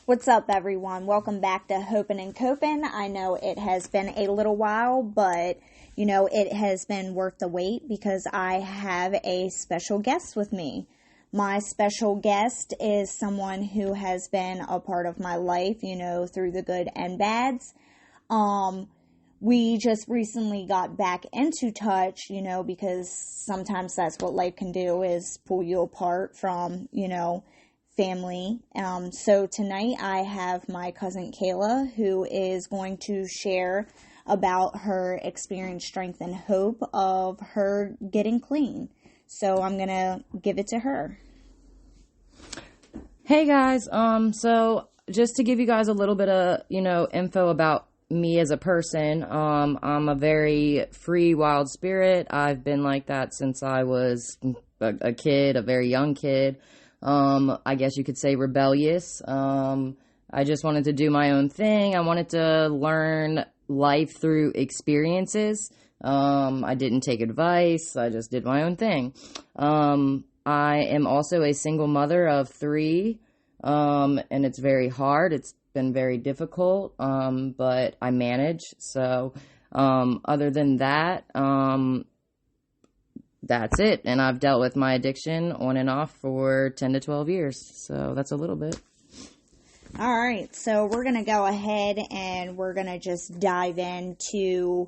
What's up, everyone? Welcome back to Hopin' and Copin'. I know it has been a little while, but it has been worth the wait because I have a special guest with me. My special guest is someone who has been a part of my life, through the good and bads. We just recently got back into touch, because sometimes that's what life can do, is pull you apart from, family. So tonight I have my cousin Kayla, who is going to share about her experience, strength, and hope of her getting clean. So I'm going to give it to her. Hey guys, so just to give you guys a little bit of, info about me as a person, I'm a very free, wild spirit. I've been like that since I was a kid, a very young kid. I guess you could say rebellious. I just wanted to do my own thing. I wanted to learn life through experiences. I didn't take advice. I just did my own thing. I am also a single mother of 3, and it's very hard. It's been very difficult, but I manage. So, other than that, that's it. And I've dealt with my addiction on and off for 10 to 12 years. So that's a little bit. All right. So we're going to go ahead and we're going to just dive into,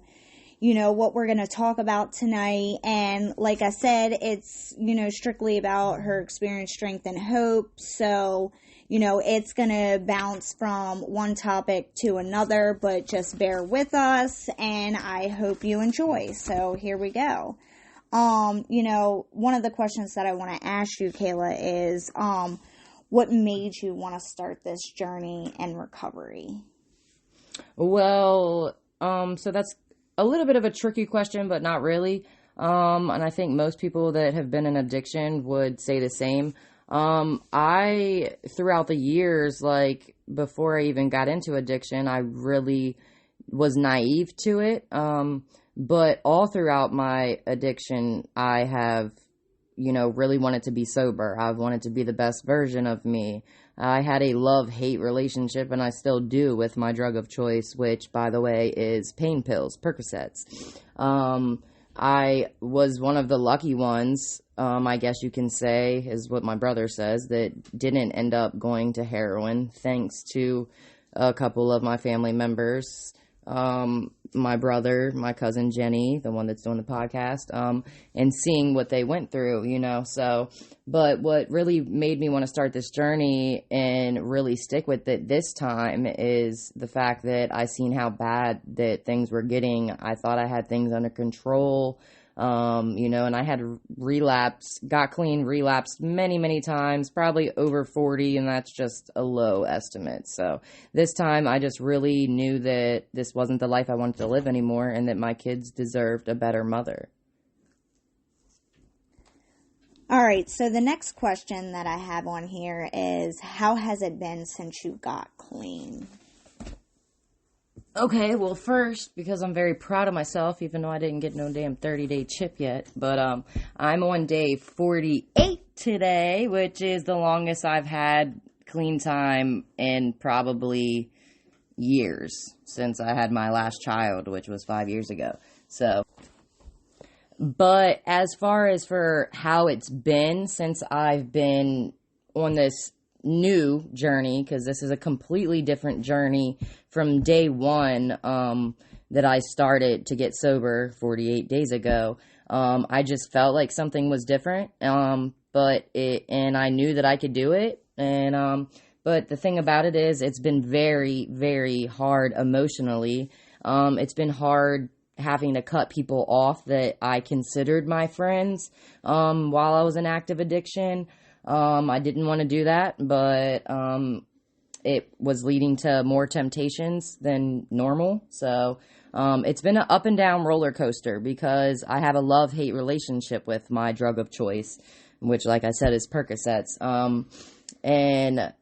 what we're going to talk about tonight. And like I said, it's, strictly about her experience, strength, and hope. So, it's going to bounce from one topic to another, but just bear with us and I hope you enjoy. So here we go. One of the questions that I want to ask you, Kayla, is, what made you want to start this journey and recovery? Well, so that's a little bit of a tricky question, but not really. And I think most people that have been in addiction would say the same. Throughout the years, like before I even got into addiction, I really was naive to it. But all throughout my addiction, I have, really wanted to be sober. I've wanted to be the best version of me. I had a love-hate relationship, and I still do, with my drug of choice, which, by the way, is pain pills, Percocets. I was one of the lucky ones, I guess you can say, is what my brother says, that didn't end up going to heroin, thanks to a couple of my family members. My brother, my cousin Jenny, the one that's doing the podcast, and seeing what they went through, so, but what really made me want to start this journey and really stick with it this time is the fact that I seen how bad that things were getting. I thought I had things under control, and I had got clean, relapsed many, many times, probably over 40, and that's just a low estimate. So this time I just really knew that this wasn't the life I wanted to live anymore and that my kids deserved a better mother. All right, so the next question that I have on here is, how has it been since you got clean? Okay, well, first, because I'm very proud of myself, even though I didn't get no damn 30-day chip yet, but I'm on day 48 today, which is the longest I've had clean time in probably years, since I had my last child, which was 5 years ago. So, but as far as for how it's been since I've been on this new journey, because this is a completely different journey from day one that I started to get sober 48 days ago. I just felt like something was different, and I knew that I could do it. And but the thing about it is, it's been very, very hard emotionally. It's been hard having to cut people off that I considered my friends while I was in active addiction. I didn't want to do that, but it was leading to more temptations than normal. So it's been an up and down roller coaster because I have a love-hate relationship with my drug of choice, which, like I said, is Percocets. And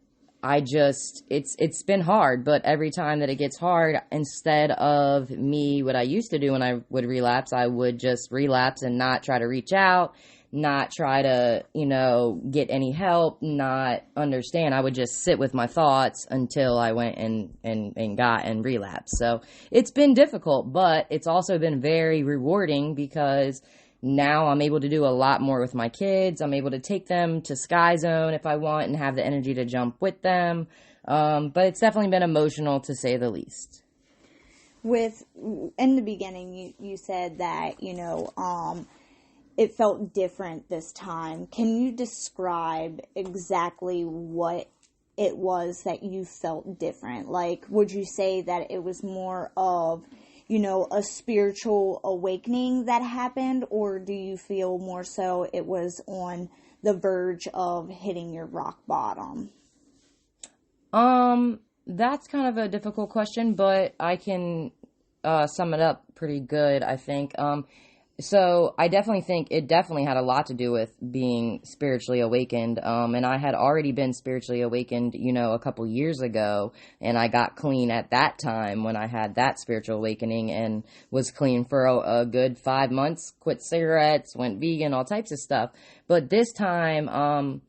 it's been hard, but every time that it gets hard, instead of me, what I used to do when I would relapse, I would just relapse and not try to reach out, not try to, get any help, not understand. I would just sit with my thoughts until I went and got and relapsed. So it's been difficult, but it's also been very rewarding because now I'm able to do a lot more with my kids. I'm able to take them to Sky Zone if I want and have the energy to jump with them. But it's definitely been emotional to say the least. In the beginning, you said that, it felt different this time. Can you describe exactly what it was that you felt different? Like, would you say that it was more of, a spiritual awakening that happened, or do you feel more so it was on the verge of hitting your rock bottom? That's kind of a difficult question, but I can sum it up pretty good, I think. So I definitely think it definitely had a lot to do with being spiritually awakened. And I had already been spiritually awakened, a couple years ago, and I got clean at that time when I had that spiritual awakening and was clean for a good 5 months, quit cigarettes, went vegan, all types of stuff. But this time,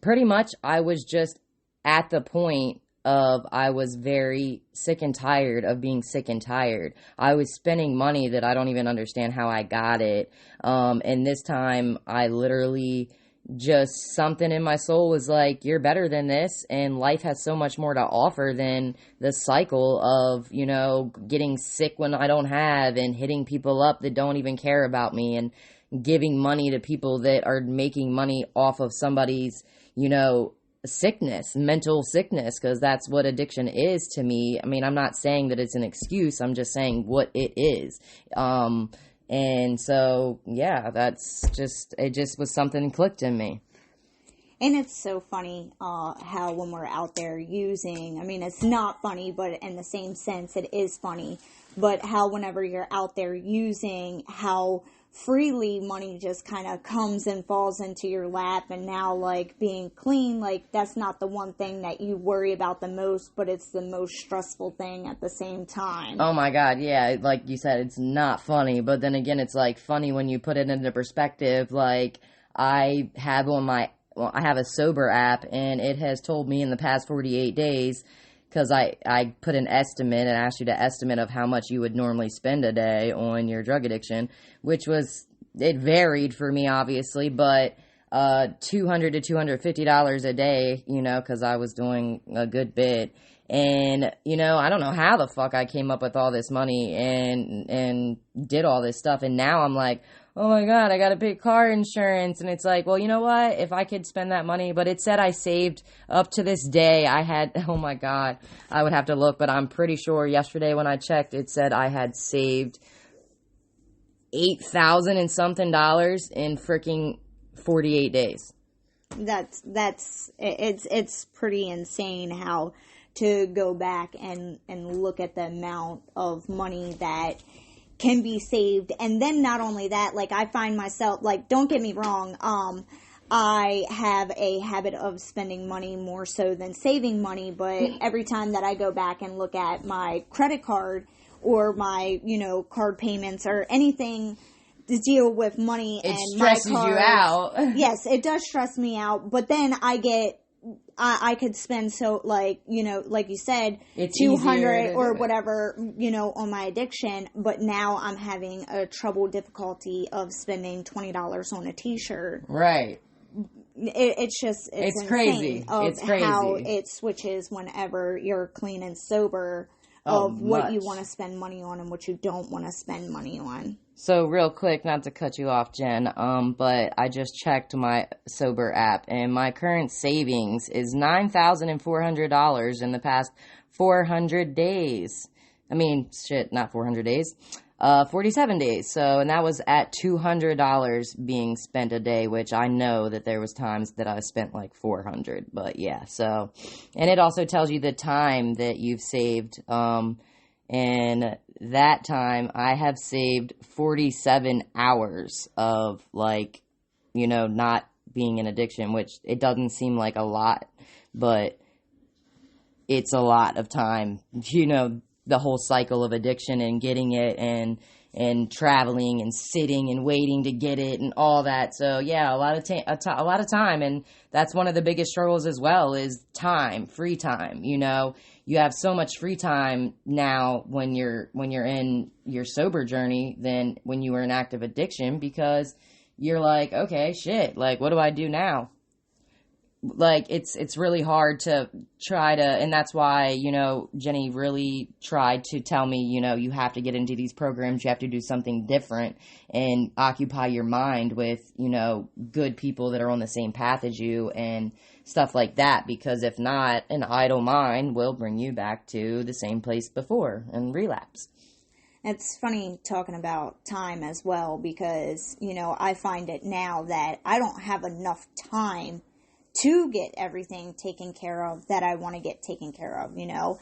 pretty much I was just at the point of I was very sick and tired of being sick and tired. I was spending money that I don't even understand how I got it. And this time I literally just something in my soul was like, you're better than this. And life has so much more to offer than the cycle of, getting sick when I don't have and hitting people up that don't even care about me and giving money to people that are making money off of somebody's, sickness, mental sickness, because that's what addiction is to me. I mean, I'm not saying that it's an excuse. I'm just saying what it is. And so, yeah, it just was something clicked in me. And it's so funny how when we're out there using, I mean, it's not funny, but in the same sense, it is funny. But how whenever you're out there using, how freely money just kind of comes and falls into your lap. And now, like, being clean, like, that's not the one thing that you worry about the most, but it's the most stressful thing at the same time. Oh my God, yeah, like you said, it's not funny, but then again, it's like funny when you put it into perspective. Like, I have a sober app, and it has told me in the past 48 days, because I put an estimate and asked you to estimate of how much you would normally spend a day on your drug addiction, which it varied for me, obviously, but $200 to $250 a day, because I was doing a good bit. And, I don't know how the fuck I came up with all this money and did all this stuff. And now I'm like, oh my God, I got to pay car insurance. And it's like, well, you know what? If I could spend that money, but it said I saved up to this day. Oh my God, I would have to look, but I'm pretty sure yesterday when I checked, it said I had saved $8,000 and something in freaking 48 days. It's pretty insane how to go back and look at the amount of money that can be saved. And then not only that, like, I find myself, like, don't get me wrong, I have a habit of spending money more so than saving money, but every time that I go back and look at my credit card or my, card payments or anything to deal with money it and my stresses you out. Yes, it does stress me out, but then I could spend like you said, it's 200 or whatever, on my addiction, but now I'm having a difficulty of spending $20 on a t-shirt. Right. It's crazy. It's crazy how it switches whenever you're clean and sober of what you want to spend money on and what you don't want to spend money on. So real quick, not to cut you off, Jen, but I just checked my sober app, and my current savings is $9,400 in the past 400 days. I mean, shit, not 400 days. 47 days. So, and that was at $200 being spent a day, which I know that there was times that I spent like 400, but yeah, so, and it also tells you the time that you've saved, and that time I have saved 47 hours of like, not being in addiction, which it doesn't seem like a lot, but it's a lot of time, the whole cycle of addiction and getting it and and traveling and sitting and waiting to get it and all that. So yeah, a lot of time. And that's one of the biggest struggles as well, is time, free time. You know, you have so much free time now when you're in your sober journey than when you were in active addiction, because you're like, okay, shit, like, what do I do now? Like, it's really hard to try to, and that's why, you know, Jenny really tried to tell me, you know, you have to get into these programs, you have to do something different and occupy your mind with, you know, good people that are on the same path as you and stuff like that, because if not, an idle mind will bring you back to the same place before and relapse. It's funny talking about time as well, because, you know, I find it now that I don't have enough time to get everything taken care of that I want to get taken care of, you know.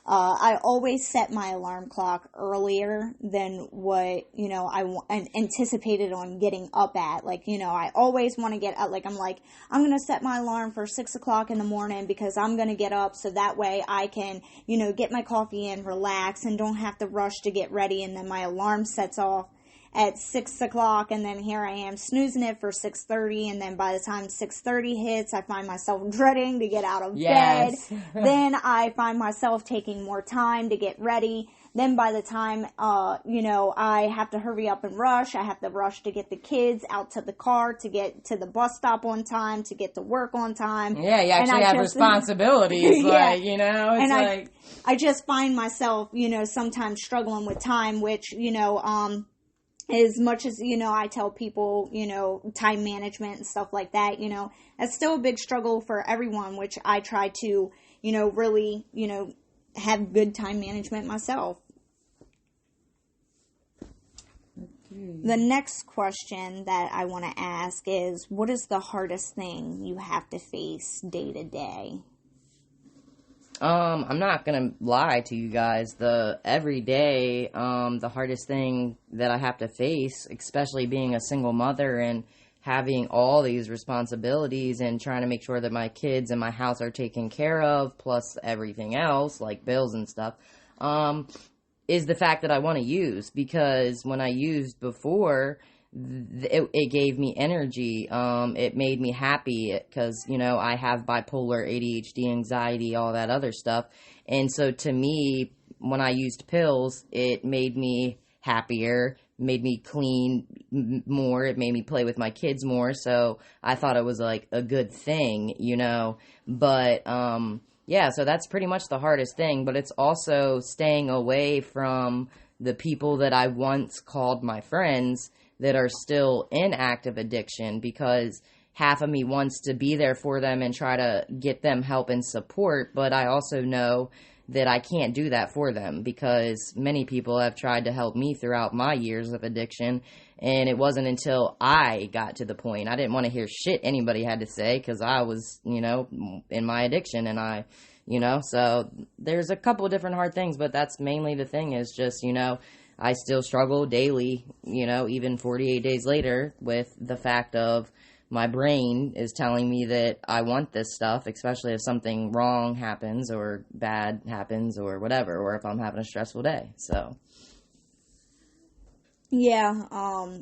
I always set my alarm clock earlier than what, you know, anticipated on getting up at. Like, you know, I always want to get up. I'm going to set my alarm for 6 o'clock in the morning because I'm going to get up so that way I can, you know, get my coffee in, relax, and don't have to rush to get ready. And then my alarm sets off at 6 o'clock, and then here I am snoozing it for 6:30, and then by the time 6:30 hits, I find myself dreading to get out of bed. Then I find myself taking more time to get ready. Then by the time, you know, I have to hurry up and rush. I have to rush to get the kids out to the car, to get to the bus stop on time, to get to work on time. Yeah, you actually have responsibilities, yeah. Like, you know, it's and I just find myself, you know, sometimes struggling with time, which, you know, as much as, you know, I tell people, you know, time management and stuff like that, you know, that's still a big struggle for everyone, which I try to, you know, really, you know, have good time management myself. Okay. The next question that I want to ask is, what is the hardest thing you have to face day to day? I'm not gonna lie to you guys. Every day, the hardest thing that I have to face, especially being a single mother and having all these responsibilities and trying to make sure that my kids and my house are taken care of, plus everything else, like bills and stuff, is the fact that I want to use. Because when I used before, it gave me energy. It made me happy because, you know, I have bipolar, ADHD, anxiety, all that other stuff. And so to me, when I used pills, it made me happier, made me clean more. It made me play with my kids more. So I thought it was like a good thing, you know, but, yeah, so that's pretty much the hardest thing, but it's also staying away from the people that I once called my friends that are still in active addiction, because half of me wants to be there for them and try to get them help and support, but I also know that I can't do that for them, because many people have tried to help me throughout my years of addiction, and it wasn't until I got to the point. I didn't want to hear shit anybody had to say, because I was, you know, in my addiction, and you know, so there's a couple of different hard things, but that's mainly the thing, is just, you know, I still struggle daily, you know, even 48 days later, with the fact of my brain is telling me that I want this stuff, especially if something wrong happens or bad happens or whatever, or if I'm having a stressful day. So, yeah,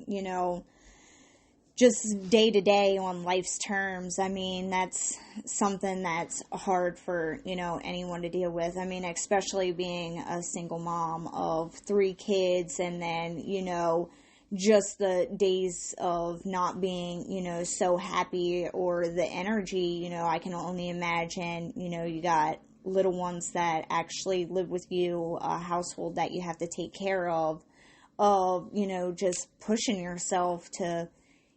you know, just day to day on life's terms. I mean, that's something that's hard for, you know, anyone to deal with. I mean, especially being a single mom of 3 kids, and then, you know, just the days of not being, you know, so happy, or the energy, you know, I can only imagine, you know, you got little ones that actually live with you, a household that you have to take care of, you know, just pushing yourself to,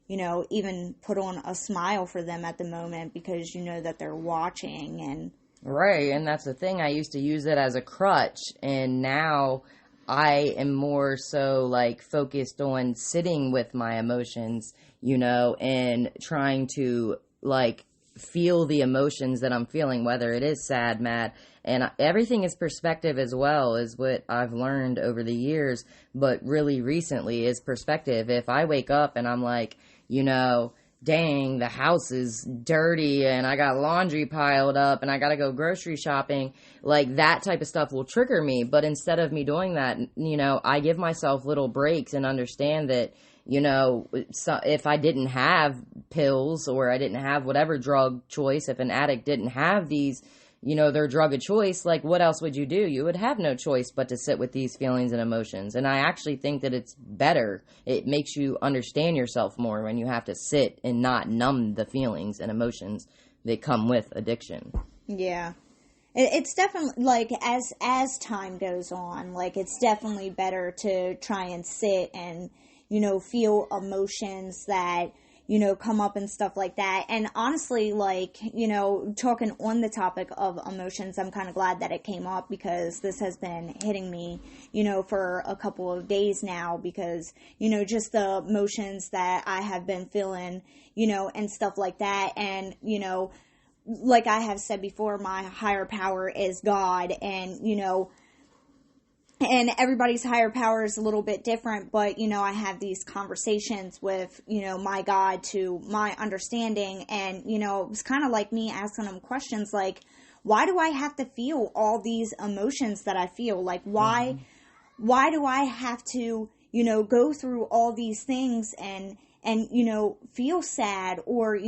you know, even put on a smile for them at the moment, because you know that they're watching. And right, and that's the thing. I used to use it as a crutch, and now I am more so like focused on sitting with my emotions, you know, and trying to like feel the emotions that I'm feeling, whether it is sad, mad, and everything is perspective as well, is what I've learned over the years, but really recently is perspective. If I wake up and I'm like, you know, dang, the house is dirty and I got laundry piled up and I got to go grocery shopping, like that type of stuff will trigger me. But instead of me doing that, I give myself little breaks and understand that, so if I didn't have pills or I didn't have whatever drug choice, if an addict didn't have these, their drug of choice, like what else would you do? You would have no choice but to sit with these feelings and emotions. And I actually think that it's better. It makes you understand yourself more when you have to sit and not numb the feelings and emotions that come with addiction. Yeah. It's definitely, like, as time goes on, like, it's definitely better to try and sit and, feel emotions that, come up and stuff like that. And honestly, like, talking on the topic of emotions, I'm kind of glad that it came up because this has been hitting me, for a couple of days now because, just the emotions that I have been feeling, and stuff like that. And, like I have said before, my higher power is God, and, and everybody's higher power is a little bit different, but, I have these conversations with, my God to my understanding, and, it was kind of like me asking him questions like, why do I have to feel all these emotions that I feel? Like, why do I have to, go through all these things and, feel sad or,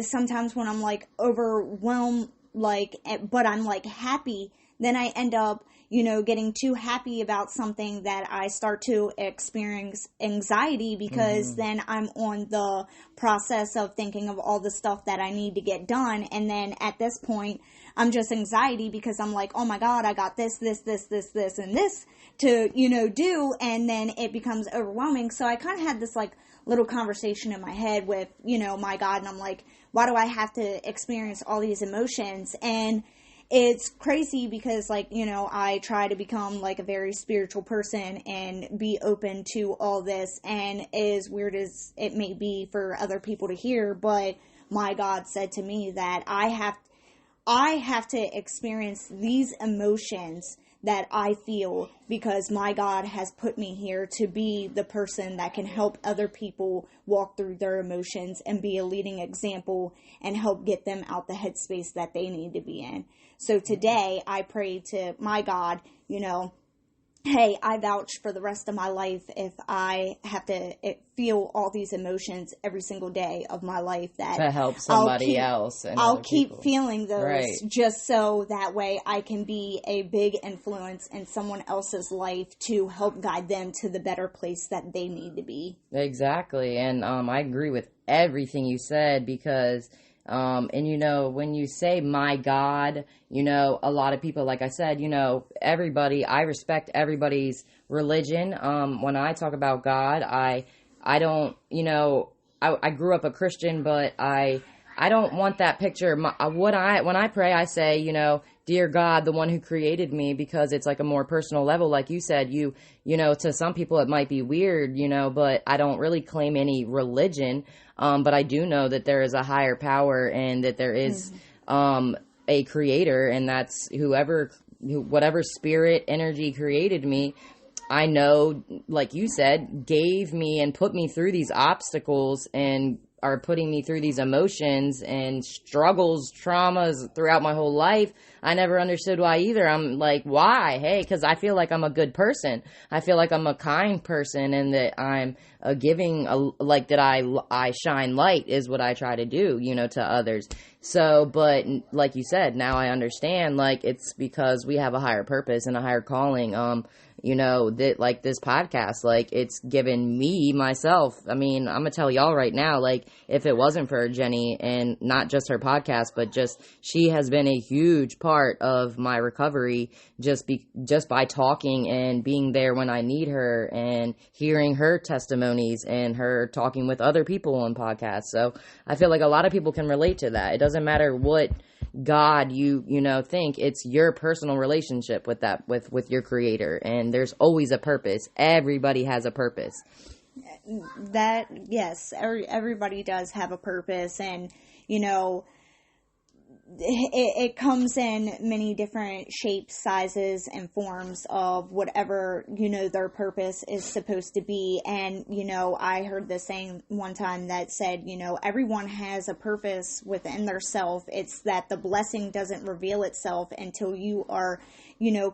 sometimes when I'm like overwhelmed, like, but I'm like happy, then I end up, getting too happy about something that I start to experience anxiety because then I'm on the process of thinking of all the stuff that I need to get done. And then at this point, I'm just anxiety because I'm like, oh my God, I got this, and this to, do. And then it becomes overwhelming. So I kind of had this like little conversation in my head with, my God. And I'm like, why do I have to experience all these emotions? And it's crazy because, like, I try to become, like, a very spiritual person and be open to all this. And as weird as it may be for other people to hear, but my God said to me that I have to experience these emotions that I feel because my God has put me here to be the person that can help other people walk through their emotions and be a leading example and help get them out the headspace that they need to be in. So today I pray to my God, hey, I vouch for the rest of my life if I have to feel all these emotions every single day of my life that to help somebody else. And I'll keep people. feeling those right. Just so that way I can be a big influence in someone else's life to help guide them to the better place that they need to be. Exactly. And I agree with everything you said because and when you say my God, a lot of people, like I said, everybody, I respect everybody's religion. When I talk about God, I don't, I grew up a Christian, but I don't want that picture. When I pray, I say, dear God, the one who created me, because it's like a more personal level. Like you said, to some people it might be weird, but I don't really claim any religion. But I do know that there is a higher power and that there is, a creator, and that's whatever spirit energy created me. I know, like you said, gave me and put me through these obstacles and are putting me through these emotions and struggles, traumas throughout my whole life. I never understood why either. I'm like, why? Hey, because I feel like I'm a good person. I feel like I'm a kind person and that I'm like that I shine light is what I try to do, to others. So, but like you said, now I understand, like, it's because we have a higher purpose and a higher calling. That like this podcast, like it's given me myself. I mean, I'm gonna tell y'all right now, like if it wasn't for Jenny and not just her podcast, but just she has been a huge part of my recovery just by talking and being there when I need her and hearing her testimonies and her talking with other people on podcasts. So I feel like a lot of people can relate to that. It doesn't matter what God you think, it's your personal relationship with that with your creator, and there's always a purpose. Everybody has a purpose. Yes, everybody does have a purpose, and it comes in many different shapes, sizes, and forms of whatever, their purpose is supposed to be. And, I heard this saying one time that said, everyone has a purpose within their self. It's that the blessing doesn't reveal itself until you are,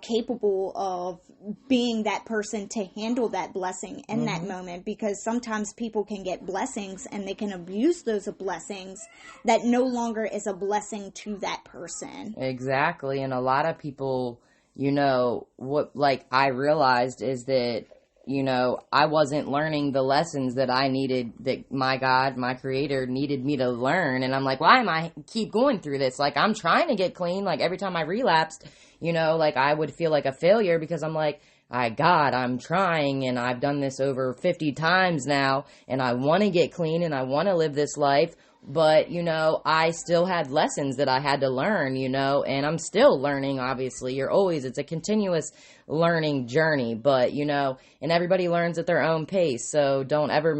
capable of being that person to handle that blessing in that moment, because sometimes people can get blessings and they can abuse those blessings that no longer is a blessing to that person. Exactly. And a lot of people, what like I realized is that, I wasn't learning the lessons that I needed, that my God, my creator needed me to learn. And I'm like, why am I keep going through this? Like, I'm trying to get clean. Like, every time I relapsed, like I would feel like a failure, because I'm like, God, I'm trying, and I've done this over 50 times now, and I want to get clean and I want to live this life. But, I still had lessons that I had to learn, and I'm still learning, obviously. It's a continuous learning journey, but, and everybody learns at their own pace. So don't ever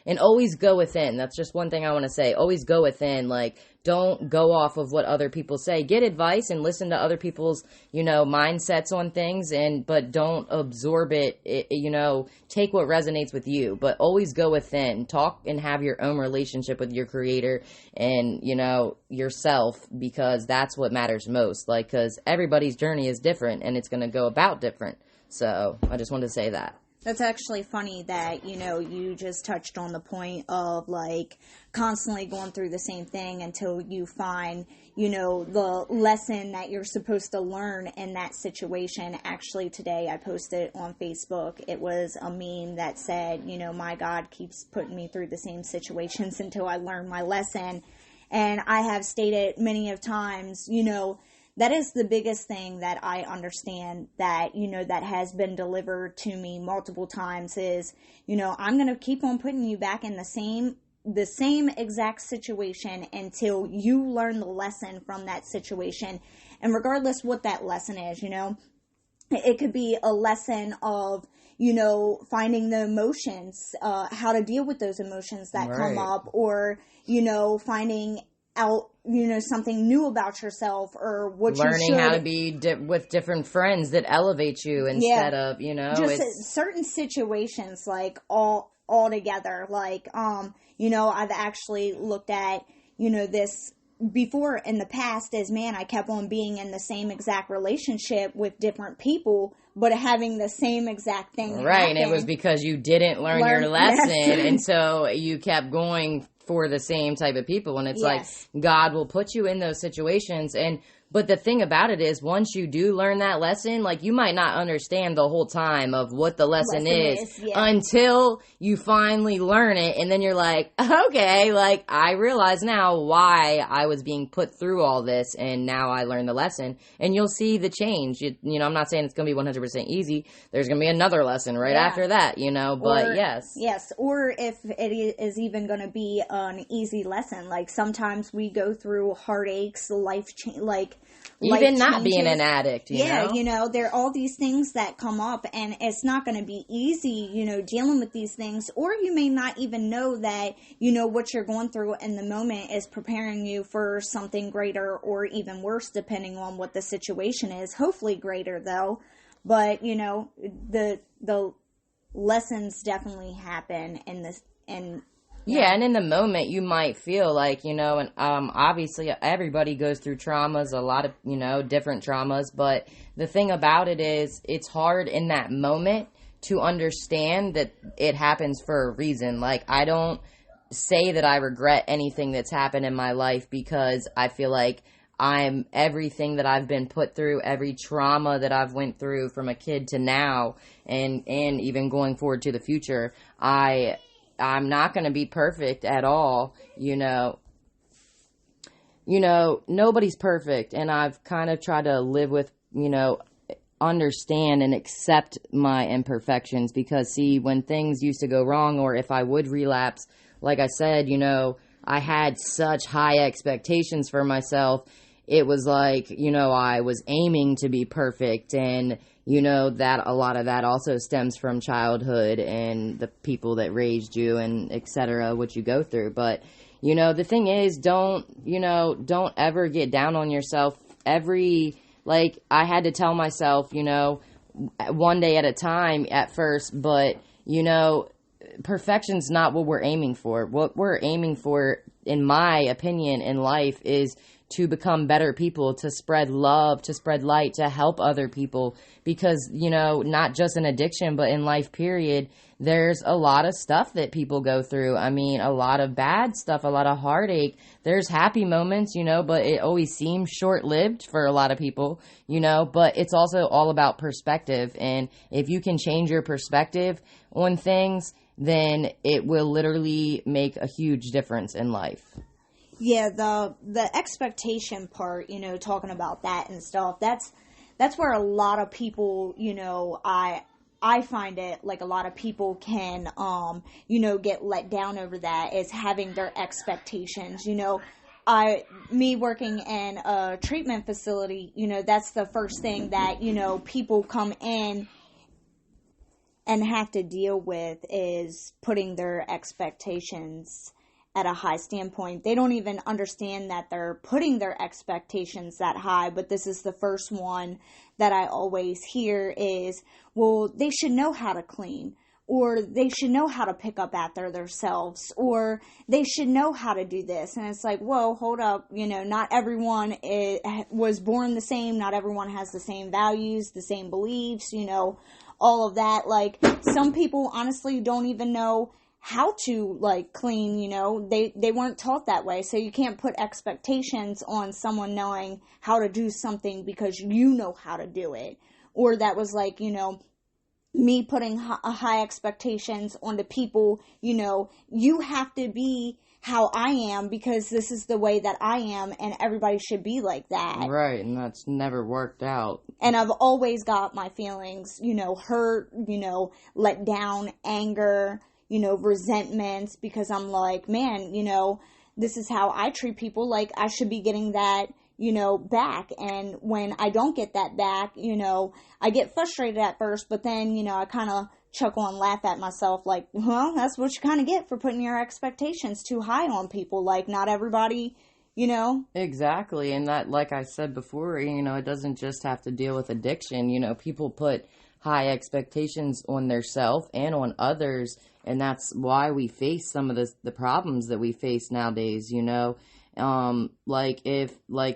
and always go within. That's just one thing I want to say. Always go within. Like, don't go off of what other people say. Get advice and listen to other people's, mindsets on things, but don't absorb it. Take what resonates with you, but always go within. Talk and have your own relationship with your creator and, yourself, because that's what matters most. Like, because everybody's journey is different and it's going to go about different. So I just wanted to say that. That's actually funny that, you just touched on the point of, like, constantly going through the same thing until you find, the lesson that you're supposed to learn in that situation. Actually, today I posted on Facebook, it was a meme that said, my God keeps putting me through the same situations until I learn my lesson. And I have stated many of times, that is the biggest thing that I understand that, that has been delivered to me multiple times is, I'm going to keep on putting you back in the same exact situation until you learn the lesson from that situation. And regardless what that lesson is, it could be a lesson of, finding the emotions, how to deal with those emotions that come up, or, finding out, something new about yourself, or what learning you should. How to be with different friends that elevate you instead of, just certain situations, like all together. Like, I've actually looked at, this before in the past as, man, I kept on being in the same exact relationship with different people, but having the same exact thing happen. And it was because you didn't learn your lesson, and so you kept going for the same type of people. And it's like, God will put you in those situations. But the thing about it is, once you do learn that lesson, like, you might not understand the whole time of what the lesson is until you finally learn it. And then you're like, okay, like, I realize now why I was being put through all this, and now I learned the lesson. And you'll see the change. I'm not saying it's going to be 100% easy. There's going to be another lesson after that, but or, yes. Yes, or if it is even going to be an easy lesson. Like, sometimes we go through heartaches, even not being an addict, there are all these things that come up, and it's not going to be easy, dealing with these things, or you may not even know that, what you're going through in the moment is preparing you for something greater, or even worse, depending on what the situation is. Hopefully greater, though. But, the lessons definitely happen in this, and and in the moment you might feel like, and obviously everybody goes through traumas, a lot of, different traumas, but the thing about it is, it's hard in that moment to understand that it happens for a reason. Like, I don't say that I regret anything that's happened in my life, because I feel like I'm everything that I've been put through, every trauma that I've went through from a kid to now, and even going forward to the future, I'm not going to be perfect at all, nobody's perfect, and I've kind of tried to live with, understand and accept my imperfections, because see, when things used to go wrong, or if I would relapse, like I said, I had such high expectations for myself. It was like, I was aiming to be perfect, and that a lot of that also stems from childhood and the people that raised you and et cetera, what you go through. But, You know, the thing is, don't ever get down on yourself. I had to tell myself, one day at a time at first, but, perfection's not what we're aiming for. What we're aiming for, in my opinion, in life is to become better people, to spread love, to spread light, to help other people. Because, not just an addiction, but in life, period, there's a lot of stuff that people go through. I mean, a lot of bad stuff, a lot of heartache. There's happy moments, but it always seems short-lived for a lot of people, but it's also all about perspective. And if you can change your perspective on things, then it will literally make a huge difference in life. Yeah, the expectation part, talking about that and stuff, that's where a lot of people, I find it like a lot of people can, get let down over that, is having their expectations. Me working in a treatment facility, that's the first thing that, people come in and have to deal with, is putting their expectations at a high standpoint. They don't even understand that they're putting their expectations that high, but this is the first one that I always hear is, well, they should know how to clean, or they should know how to pick up after themselves, or they should know how to do this. And it's like, whoa, hold up, not everyone was born the same, not everyone has the same values, the same beliefs, all of that. Like, some people honestly don't even know how to clean, they weren't taught that way. So you can't put expectations on someone knowing how to do something because you know how to do it. Or that was me putting high expectations onto people, you have to be how I am because this is the way that I am and everybody should be like that. Right, and that's never worked out. And I've always got my feelings, hurt, let down, anger, resentments, because I'm like, man, this is how I treat people. Like, I should be getting that, back. And when I don't get that back, I get frustrated at first, but then, I kind of chuckle and laugh at myself like, well, that's what you kind of get for putting your expectations too high on people. Like, not everybody, Exactly. And that, like I said before, it doesn't just have to deal with addiction. People put high expectations on themselves and on others. And that's why we face some of the problems that we face nowadays, if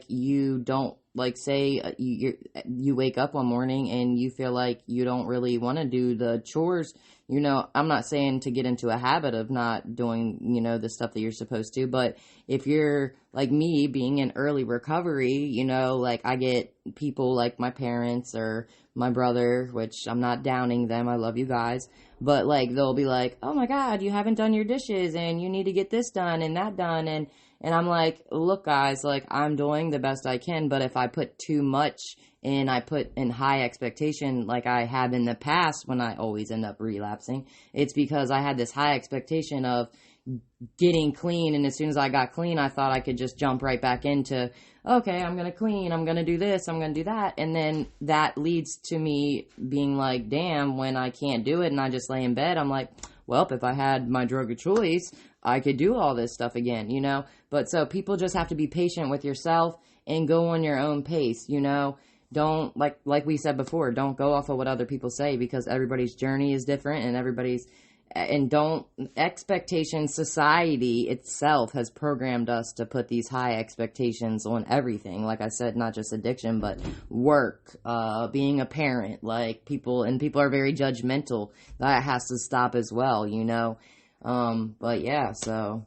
you don't, say you wake up one morning and you feel like you don't really want to do the chores, I'm not saying to get into a habit of not doing, the stuff that you're supposed to, but if you're like me being in early recovery, I get people like my parents or my brother, which I'm not downing them. I love you guys. But they'll be like, oh my God, you haven't done your dishes and you need to get this done and that done. And I'm like, look guys, I'm doing the best I can. But if I put too much and I put in high expectation, like I have in the past when I always end up relapsing, it's because I had this high expectation of getting clean. And as soon as I got clean, I thought I could just jump right back into, okay, I'm going to clean, I'm going to do this, I'm going to do that. And then that leads to me being like, damn, when I can't do it and I just lay in bed, I'm like, well, if I had my drug of choice, I could do all this stuff again, But so people just have to be patient with yourself and go on your own pace, Don't, like we said before, don't go off of what other people say, because everybody's journey is different and expectations, society itself has programmed us to put these high expectations on everything. Like I said, not just addiction, but work, being a parent, people are very judgmental. That has to stop as well, but yeah, so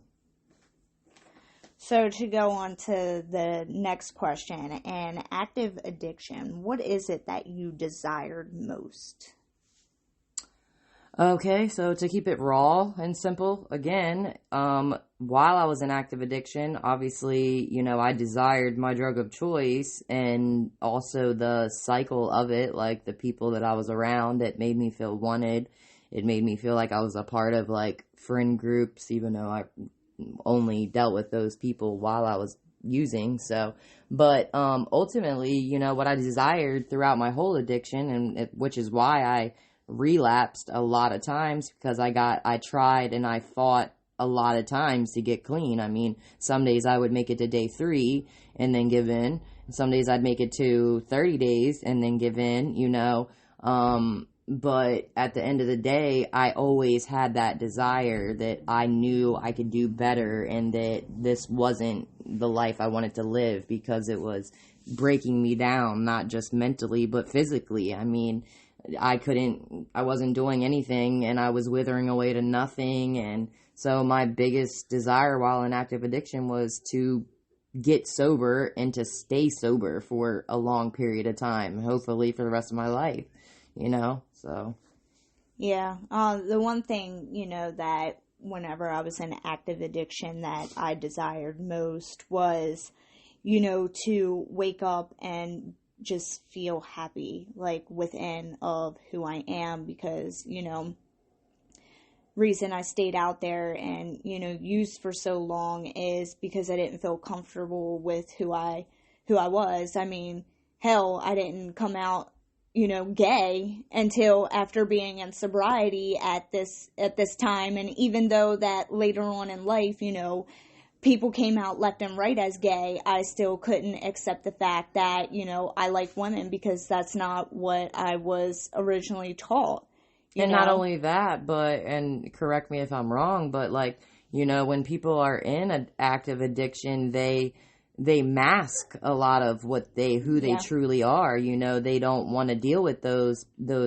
to go on to the next question, an active addiction, what is it that you desired most? Okay, so to keep it raw and simple, again, while I was in active addiction, obviously, I desired my drug of choice and also the cycle of it, like the people that I was around, it made me feel wanted. It made me feel like I was a part of friend groups, even though I only dealt with those people while I was using. So, but ultimately, what I desired throughout my whole addiction, and which is why I relapsed a lot of times, because I tried and I fought a lot of times to get clean. I mean, some days I would make it to day 3 and then give in. Some days I'd make it to 30 days and then give in, you know. But at the end of the day, I always had that desire that I knew I could do better and that this wasn't the life I wanted to live because it was breaking me down, not just mentally, but physically. I mean, I wasn't doing anything and I was withering away to nothing. And so my biggest desire while in active addiction was to get sober and to stay sober for a long period of time, hopefully for the rest of my life, you know, so. Yeah. The one thing, you know, that whenever I was in active addiction that I desired most was, you know, to wake up and just feel happy, like within of who I am, because, you know, reason I stayed out there and, you know, used for so long is because I didn't feel comfortable with who I was. I mean, hell, I didn't come out, you know, gay until after being in sobriety at this time. And even though that later on in life, you know, people came out left and right as gay, I still couldn't accept the fact that, you know, I like women because that's not what I was originally taught. And not only that, but, and correct me if I'm wrong, but like, you know, when people are in an active addiction, they mask a lot of who they truly are. You know, they don't want to deal with those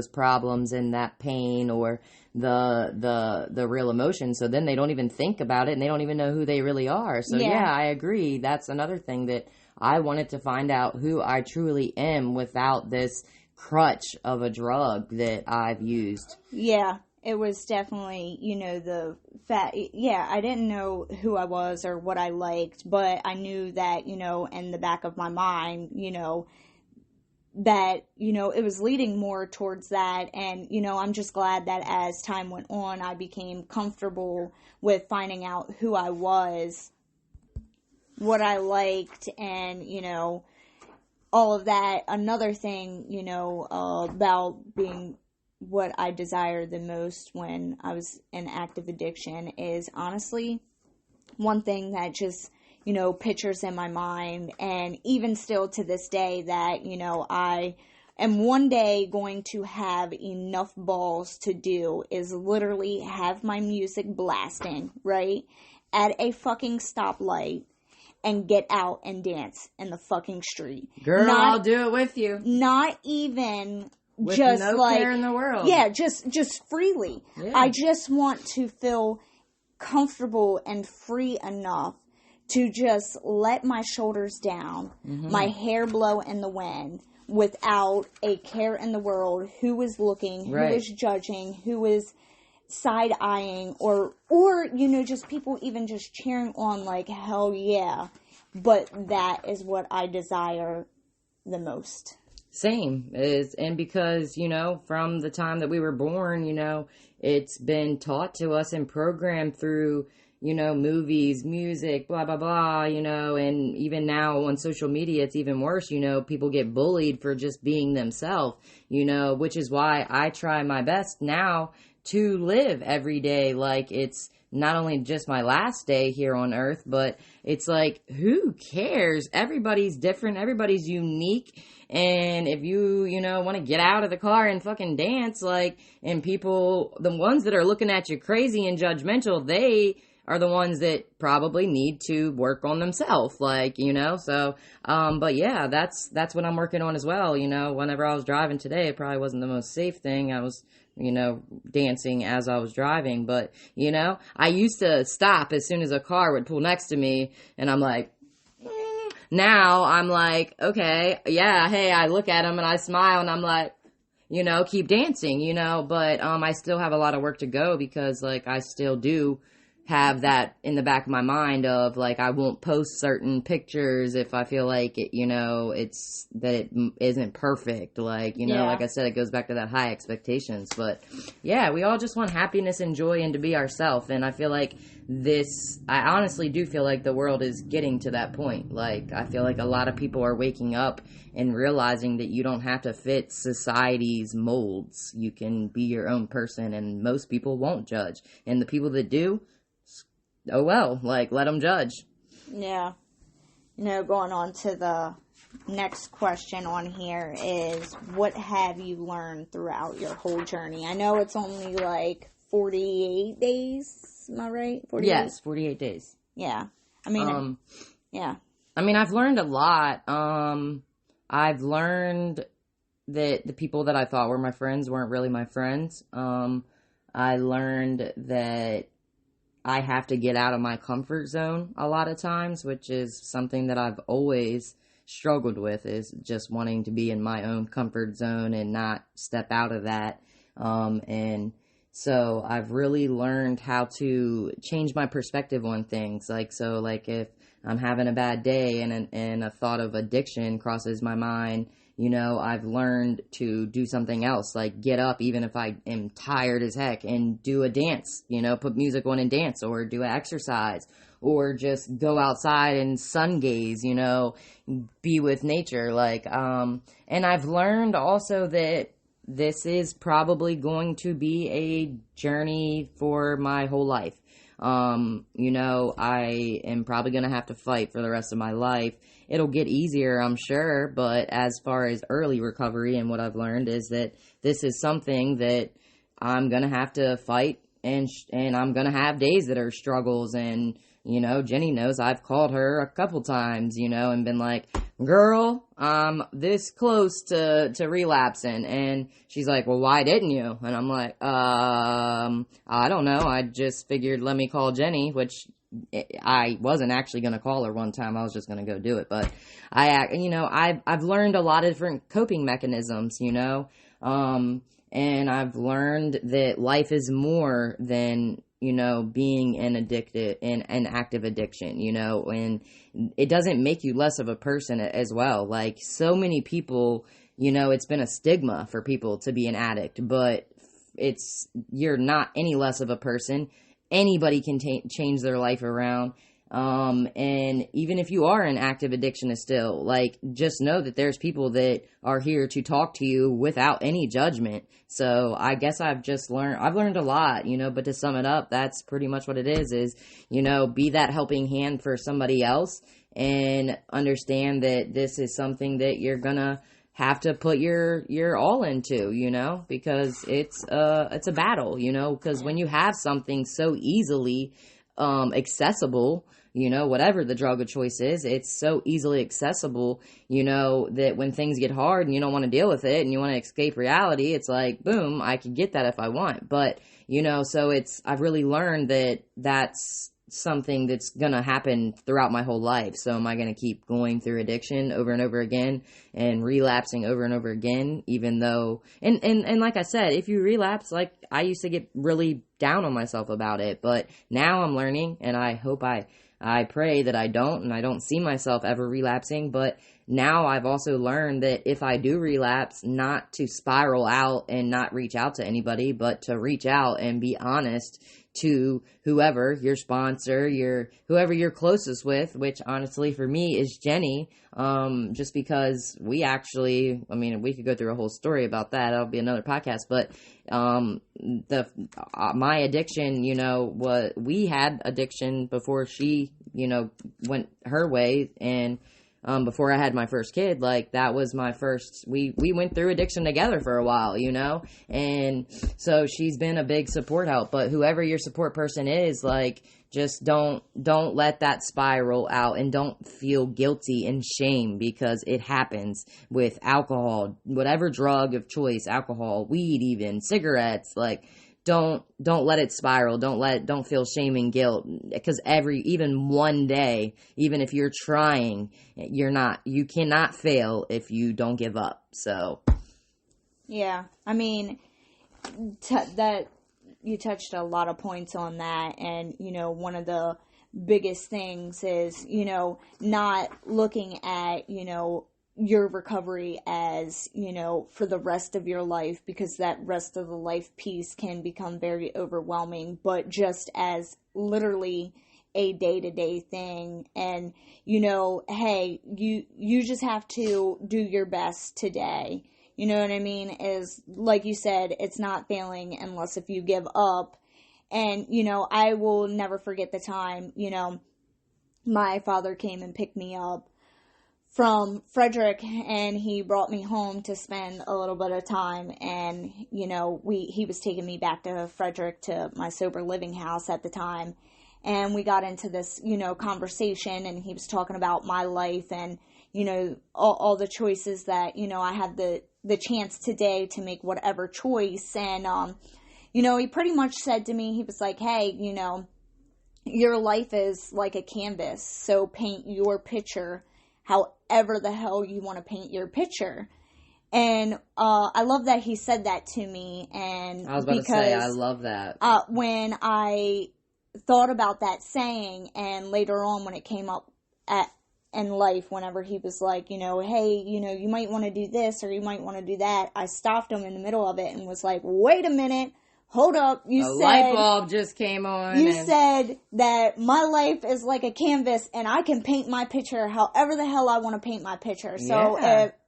problems and that pain or the real emotion. So then they don't even think about it and they don't even know who they really are. So yeah, I agree. That's another thing that I wanted to find out who I truly am without this crutch of a drug that I've used. Yeah. It was definitely, you know, the fact, I didn't know who I was or what I liked, but I knew that, you know, in the back of my mind, you know, that, you know, it was leading more towards that. And, you know, I'm just glad that as time went on, I became comfortable with finding out who I was, what I liked, and, you know, all of that. Another thing, you know, about being what I desired the most when I was in active addiction is honestly one thing that just, you know, pictures in my mind, and even still to this day that, you know, I am one day going to have enough balls to do is literally have my music blasting, right, at a fucking stoplight and get out and dance in the fucking street. Girl, I'll do it with you. Not even with just no like care in the world. Yeah, just freely. Yeah. I just want to feel comfortable and free enough to just let my shoulders down, my hair blow in the wind, without a care in the world who is looking, who is judging, who is side-eyeing, or, you know, just people even just cheering on like, hell yeah. But that is what I desire the most. Same is, and because, you know, from the time that we were born, you know, it's been taught to us and programmed through, you know, movies, music, blah, blah, blah, you know, and even now on social media, it's even worse, you know, people get bullied for just being themselves, you know, which is why I try my best now to live every day like it's not only just my last day here on earth, but it's like, who cares? Everybody's different. Everybody's unique. And if you know, want to get out of the car and fucking dance, like, and people, the ones that are looking at you crazy and judgmental, they are the ones that probably need to work on themselves, like, you know, so, but yeah, that's what I'm working on as well, you know. Whenever I was driving today, it probably wasn't the most safe thing. I was, you know, dancing as I was driving, but, you know, I used to stop as soon as a car would pull next to me, and I'm like, now I'm like, okay, yeah, hey, I look at them and I smile and I'm like, you know, keep dancing, you know, but, I still have a lot of work to go because, like, I still do have that in the back of my mind of, like, I won't post certain pictures if I feel like it, you know, it's that it isn't perfect. Like, you know, like I said, it goes back to that high expectations. But yeah, we all just want happiness and joy and to be ourselves. And I feel like I honestly do feel like the world is getting to that point. Like, I feel like a lot of people are waking up and realizing that you don't have to fit society's molds. You can be your own person, and most people won't judge. And the people that do, oh well, like, let them judge. Yeah. Going on to the next question on here is, what have you learned throughout your whole journey? I know it's only like 48 days. Am I right? 48? Yes, 48 days. Yeah. I mean, yeah. I mean, I've learned a lot. I've learned that the people that I thought were my friends weren't really my friends. I learned that I have to get out of my comfort zone a lot of times, which is something that I've always struggled with, is just wanting to be in my own comfort zone and not step out of that. And so I've really learned how to change my perspective on things. Like, so like if I'm having a bad day and a thought of addiction crosses my mind, you know, I've learned to do something else, like get up even if I am tired as heck and do a dance, you know, put music on and dance, or do an exercise, or just go outside and sun gaze, you know, be with nature. Like, and I've learned also that this is probably going to be a journey for my whole life. You know, I am probably going to have to fight for the rest of my life. It'll get easier, I'm sure, but as far as early recovery, and what I've learned is that this is something that I'm going to have to fight, and I'm going to have days that are struggles. And, you know, Jenny knows I've called her a couple times, you know, and been like, girl, I'm this close to relapsing. And she's like, well, why didn't you? And I'm like, I don't know. I just figured, let me call Jenny, which I wasn't actually going to call her one time. I was just going to go do it. But I've learned a lot of different coping mechanisms, you know, and I've learned that life is more than, you know, being an active addiction, you know, and it doesn't make you less of a person as well. Like, so many people, you know, it's been a stigma for people to be an addict, but you're not any less of a person. Anybody can change their life around. And even if you are in active addiction still, like, just know that there's people that are here to talk to you without any judgment. So I guess I've learned a lot, you know, but to sum it up, that's pretty much what it is, you know, be that helping hand for somebody else, and understand that this is something that you're gonna have to put your all into, you know, because it's a battle, you know, because when you have something so easily accessible, you know, whatever the drug of choice is, it's so easily accessible, you know, that when things get hard and you don't want to deal with it and you want to escape reality, it's like, boom, I can get that if I want. But, you know, so I've really learned that that's something that's gonna happen throughout my whole life. So am I gonna keep going through addiction over and over again and relapsing over and over again, even though, and like I said, if you relapse, like, I used to get really down on myself about it, but now I'm learning, and I hope I pray that I don't, and I don't see myself ever relapsing. But now I've also learned that if I do relapse, not to spiral out and not reach out to anybody, but to reach out and be honest to whoever, your sponsor, whoever you're closest with, which honestly for me is Jenny, just because we could go through a whole story about that. That'll be another podcast, but, my addiction, you know, we had addiction before she, you know, went her way, and, before I had my first kid, like, that was my first, we went through addiction together for a while, you know, and so she's been a big support help. But whoever your support person is, like, just don't let that spiral out, and don't feel guilty and shame, because it happens with alcohol, whatever drug of choice, alcohol, weed, even cigarettes. Like, don't let it spiral. Don't feel shame and guilt, because even one day, even if you're trying, you cannot fail if you don't give up. So, yeah, I mean, that you touched a lot of points on that. And, you know, one of the biggest things is, you know, not looking at, you know, your recovery as, you know, for the rest of your life, because that rest of the life piece can become very overwhelming, but just as literally a day-to-day thing. And, you know, hey, you just have to do your best today. You know what I mean? Is, like you said, it's not failing unless if you give up. And, you know, I will never forget the time, you know, my father came and picked me up from Frederick, and he brought me home to spend a little bit of time. And, you know, he was taking me back to Frederick, to my sober living house at the time. And we got into this, you know, conversation, and he was talking about my life and, you know, all the choices that, you know, I have the chance today to make whatever choice. And, you know, he pretty much said to me, he was like, hey, you know, your life is like a canvas, so paint your picture however the hell you want to paint your picture. And I love that he said that to me. And I was about to say, I love that. When I thought about that saying, and later on when it came up in life, whenever he was like, you know, hey, you know, you might want to do this or you might want to do that, I stopped him in the middle of it and was like, wait a minute. Hold up, you said... light bulb just came on. You said that my life is like a canvas and I can paint my picture however the hell I want to paint my picture. So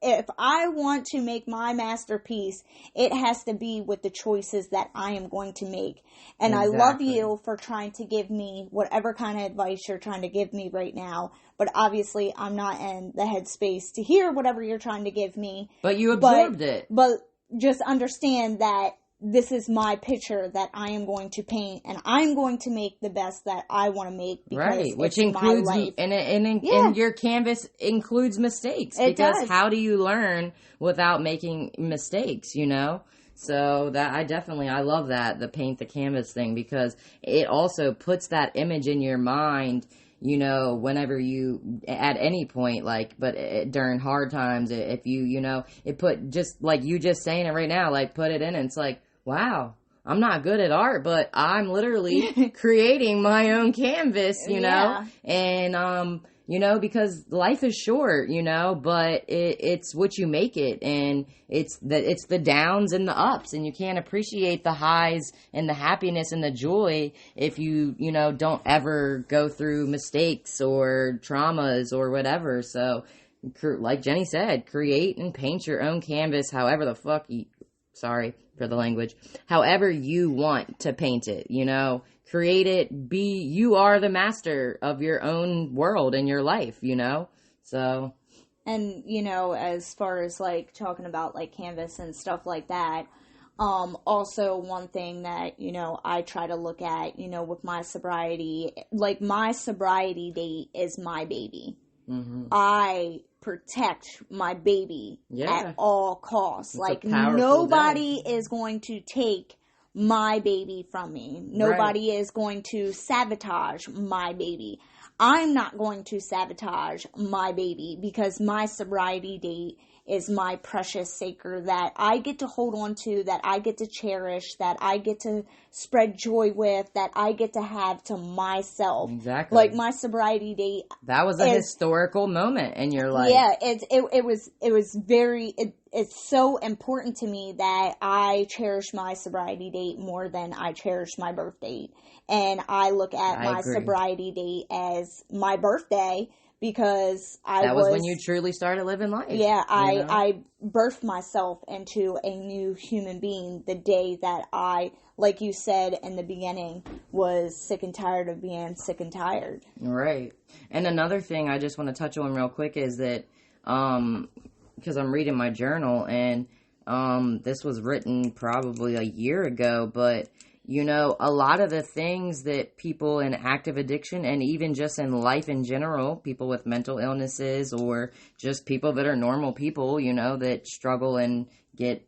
if I want to make my masterpiece, it has to be with the choices that I am going to make. And I love you for trying to give me whatever kind of advice you're trying to give me right now. But obviously, I'm not in the headspace to hear whatever you're trying to give me. But you absorbed it. But just understand that this is my picture that I am going to paint, and I'm going to make the best that I want to make, because which it's includes my life. And your canvas includes mistakes, because how do you learn without making mistakes, you know? So that I love that, the paint the canvas thing, because it also puts that image in your mind, you know, whenever you, at any point, like, but during hard times, if you know, it put, just like you just saying it right now, like, put it in, and it's like, wow, I'm not good at art, but I'm literally creating my own canvas, you know, and, you know, because life is short, you know, but it's what you make it, and it's the downs and the ups, and you can't appreciate the highs and the happiness and the joy if you know, don't ever go through mistakes or traumas or whatever. So, like Jenny said, create and paint your own canvas however the fuck you, sorry for the language, however you want to paint it, you know. Create it, you are the master of your own world and your life, you know? So. And, you know, as far as, like, talking about, like, canvas and stuff like that, also one thing that, you know, I try to look at, you know, with my sobriety, like, my sobriety date is my baby. Mm-hmm. I protect my baby at all costs. It's like, nobody is going to take my baby from me. Nobody is going to sabotage my baby. I'm not going to sabotage my baby, because my sobriety date is my precious sacred that I get to hold on to, that I get to cherish, that I get to spread joy with, that I get to have to myself. Exactly. Like, my sobriety date. That was a historical moment in your life. Yeah, it's so important to me that I cherish my sobriety date more than I cherish my birth date. And I look at my sobriety date as my birthday, because that was when you truly started living life. Yeah, I birthed myself into a new human being the day that I, like you said in the beginning, was sick and tired of being sick and tired. Right. And another thing I just want to touch on real quick is that, because I'm reading my journal, and this was written probably a year ago, but you know, a lot of the things that people in active addiction, and even just in life in general, people with mental illnesses, or just people that are normal people, you know, that struggle and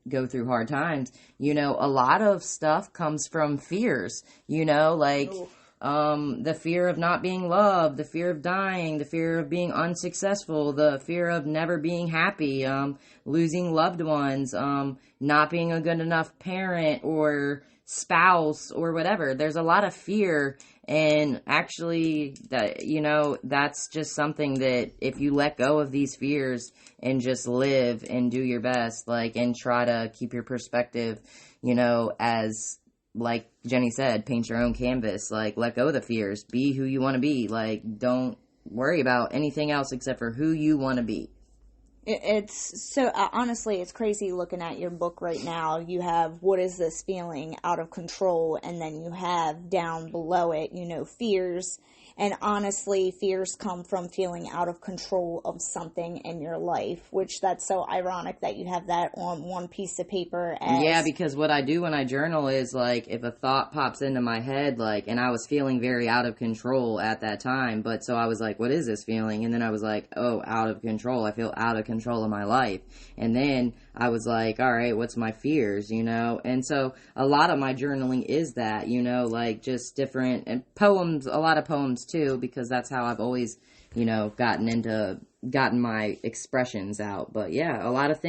go through hard times, you know, a lot of stuff comes from fears, you know, like the fear of not being loved, the fear of dying, the fear of being unsuccessful, the fear of never being happy, losing loved ones, not being a good enough parent or spouse or whatever. There's a lot of fear, and actually, that, you know, that's just something that if you let go of these fears and just live and do your best, like, and try to keep your perspective, you know, as, like Jenny said, paint your own canvas, like, let go of the fears, be who you want to be, like, don't worry about anything else except for who you want to be. It's so honestly, it's crazy looking at your book right now. You have what is this feeling out of control, and then you have down below it, fears. And honestly, fears come from feeling out of control of something in your life, which that's so ironic that you have that on one piece of paper. Yeah, because what I do when I journal is, like, if a thought pops into my head, like, and I was feeling very out of control at that time, but so I was like, what is this feeling? And then I was like, oh, out of control. I feel out of control of my life. And then I was like, all right, what's my fears, And so a lot of my journaling is that, like just different, and poems, a lot of poems too, because that's how I've always, gotten my expressions out. But yeah, a lot of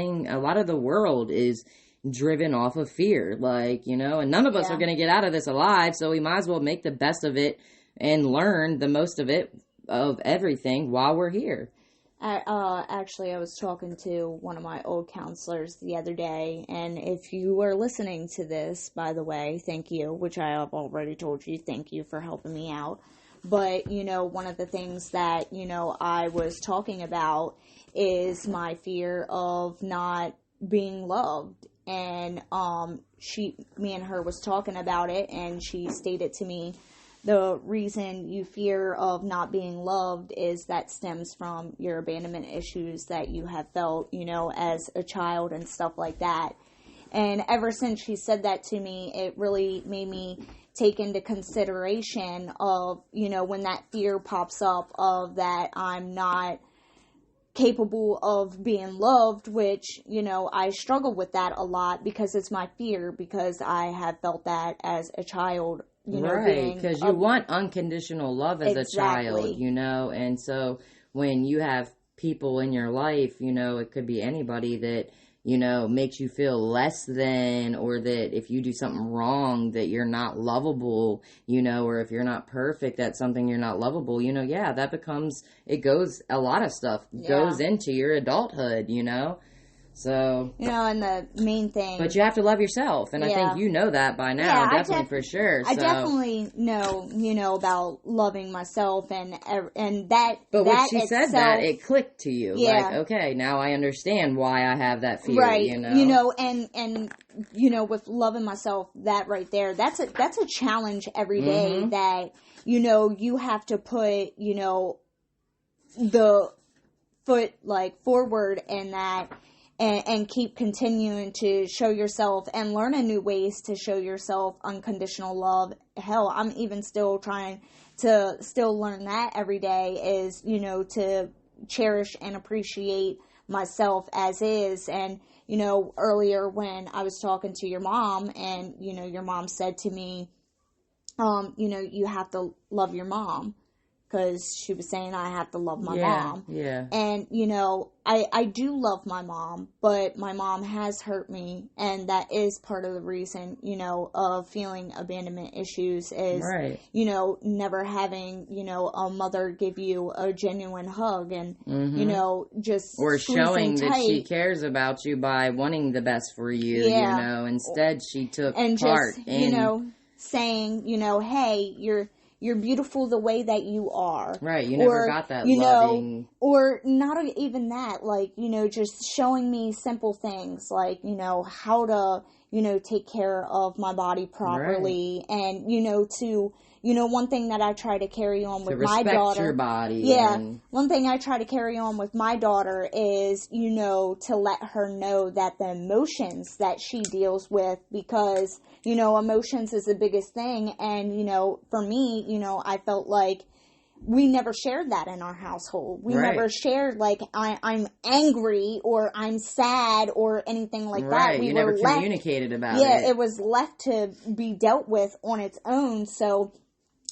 the world is driven off of fear, and none of us are going to get out of this alive, so we might as well make the best of it and learn the most of everything while we're here. Actually, I was talking to one of my old counselors the other day, and if you are listening to this, by the way, thank you, which I have already told you, thank you for helping me out. But, one of the things that, I was talking about is my fear of not being loved. And, me and her was talking about it, and she stated to me, the reason you fear of not being loved is that stems from your abandonment issues that you have felt, as a child and stuff like that. And ever since she said that to me, it really made me take into consideration of, when that fear pops up of that I'm not capable of being loved, which, I struggle with that a lot because it's my fear, because I have felt that as a child. Right, because you want unconditional love as a child, and so when you have people in your life, it could be anybody that, makes you feel less than, or that if you do something wrong that you're not lovable, or if you're not perfect at something you're not lovable, that becomes, a lot of stuff goes into your adulthood, So, and the main thing. But you have to love yourself, and I think you know that by now, definitely for sure. So. I definitely know, about loving myself, and that. But when she said that, it clicked to you. Yeah. Like, okay, now I understand why I have that fear. Right. And with loving myself, that right there, that's a challenge every day that you have to put the foot forward in that. And keep continuing to show yourself and learning new ways to show yourself unconditional love. Hell, I'm even still trying to learn that every day is, to cherish and appreciate myself as is. And, earlier when I was talking to your mom and, your mom said to me, you have to love your mom. Because she was saying I have to love my mom. Yeah. And, I do love my mom, but my mom has hurt me. And that is part of the reason, of feeling abandonment issues is, never having, a mother give you a genuine hug and, just or showing tight. that she cares about you by wanting the best for you, Instead, she took and part just, in... saying, hey, you're beautiful the way that you are. Right, you never got that loving... Or not even that, just showing me simple things, how to, take care of my body properly. Right. And, to, one thing that I try to carry on with my daughter... respect your body. Yeah, and... one thing I try to carry on with my daughter is, to let her know that the emotions that she deals with, because... emotions is the biggest thing. And, for me, I felt like we never shared that in our household. We never shared, I'm angry or I'm sad or anything like that. We never communicated about it. Yeah, it was left to be dealt with on its own. So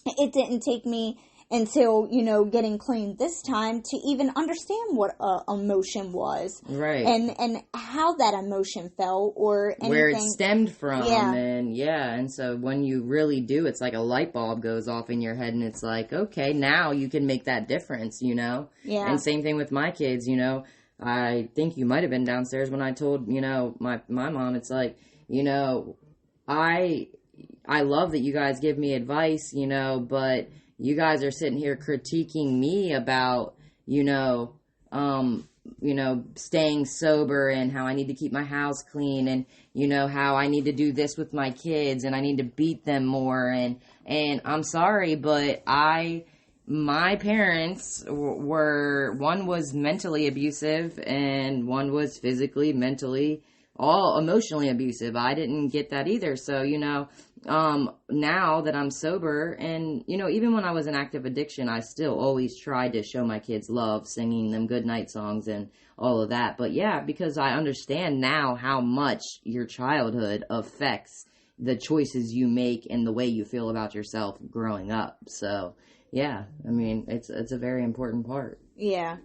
it didn't take me until, getting clean this time to even understand what emotion was. Right. And how that emotion felt or anything. Where it stemmed from. Yeah. And so when you really do, it's like a light bulb goes off in your head and it's like, okay, now you can make that difference, Yeah. And same thing with my kids, I think you might have been downstairs when I told, my mom, it's like, I love that you guys give me advice, but you guys are sitting here critiquing me about, staying sober and how I need to keep my house clean and, how I need to do this with my kids and I need to beat them more. And I'm sorry, but my parents one was mentally abusive and one was physically, mentally, all emotionally abusive. I didn't get that either. So, now that I'm sober and, even when I was in active addiction, I still always tried to show my kids love, singing them goodnight songs and all of that. But yeah, because I understand now how much your childhood affects the choices you make and the way you feel about yourself growing up. So yeah, I mean, it's a very important part. Yeah.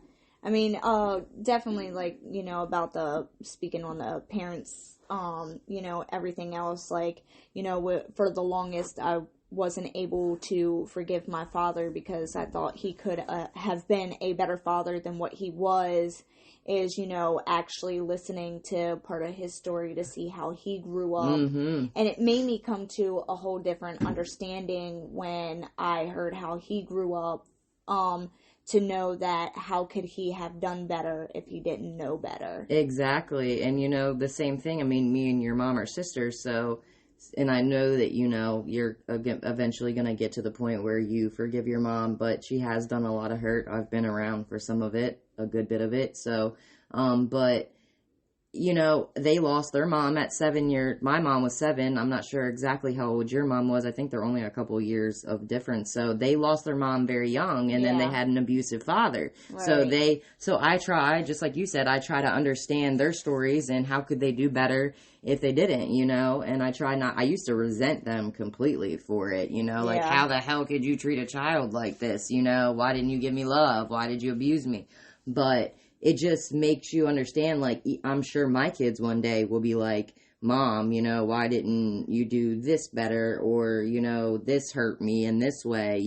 I mean, definitely, like, about speaking on the parents, everything else, like, for the longest, I wasn't able to forgive my father because I thought he could have been a better father than what he was, is, actually listening to part of his story to see how he grew up. Mm-hmm. And it made me come to a whole different understanding when I heard how he grew up, to know that how could he have done better if he didn't know better. Exactly. And the same thing, I mean, me and your mom are sisters, so, and I know that you're eventually going to get to the point where you forgive your mom, but she has done a lot of hurt. I've been around for some of it, a good bit of it. So but they lost their mom at 7 years. My mom was 7. I'm not sure exactly how old your mom was. I think they're only a couple of years of difference. So they lost their mom very young, and then they had an abusive father. Right. So I try, just like you said, I try to understand their stories and how could they do better if they didn't, and I used to resent them completely for it, like, how the hell could you treat a child like this? Why didn't you give me love? Why did you abuse me? But it just makes you understand, like, I'm sure my kids one day will be like, Mom, why didn't you do this better? Or, this hurt me in this way,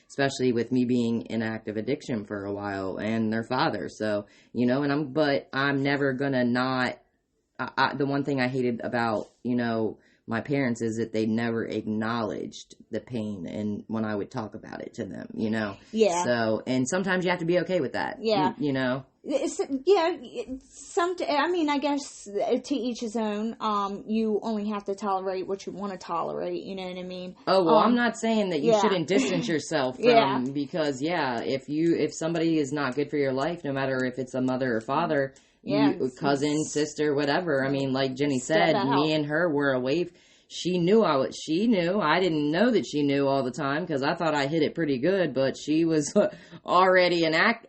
especially with me being in active addiction for a while and their father. So, but I'm never gonna not, the one thing I hated about, my parents is that they never acknowledged the pain and when I would talk about it to them, Yeah. So, and sometimes you have to be okay with that. Yeah. I mean, I guess to each his own. You only have to tolerate what you want to tolerate. You know what I mean? Oh well, I'm not saying that you shouldn't distance yourself from because if somebody is not good for your life, no matter if it's a mother or father, cousin, sister, whatever. I mean, like Jenny said, me and her were away. She knew. I didn't know that she knew all the time because I thought I hit it pretty good, but she was already an addict.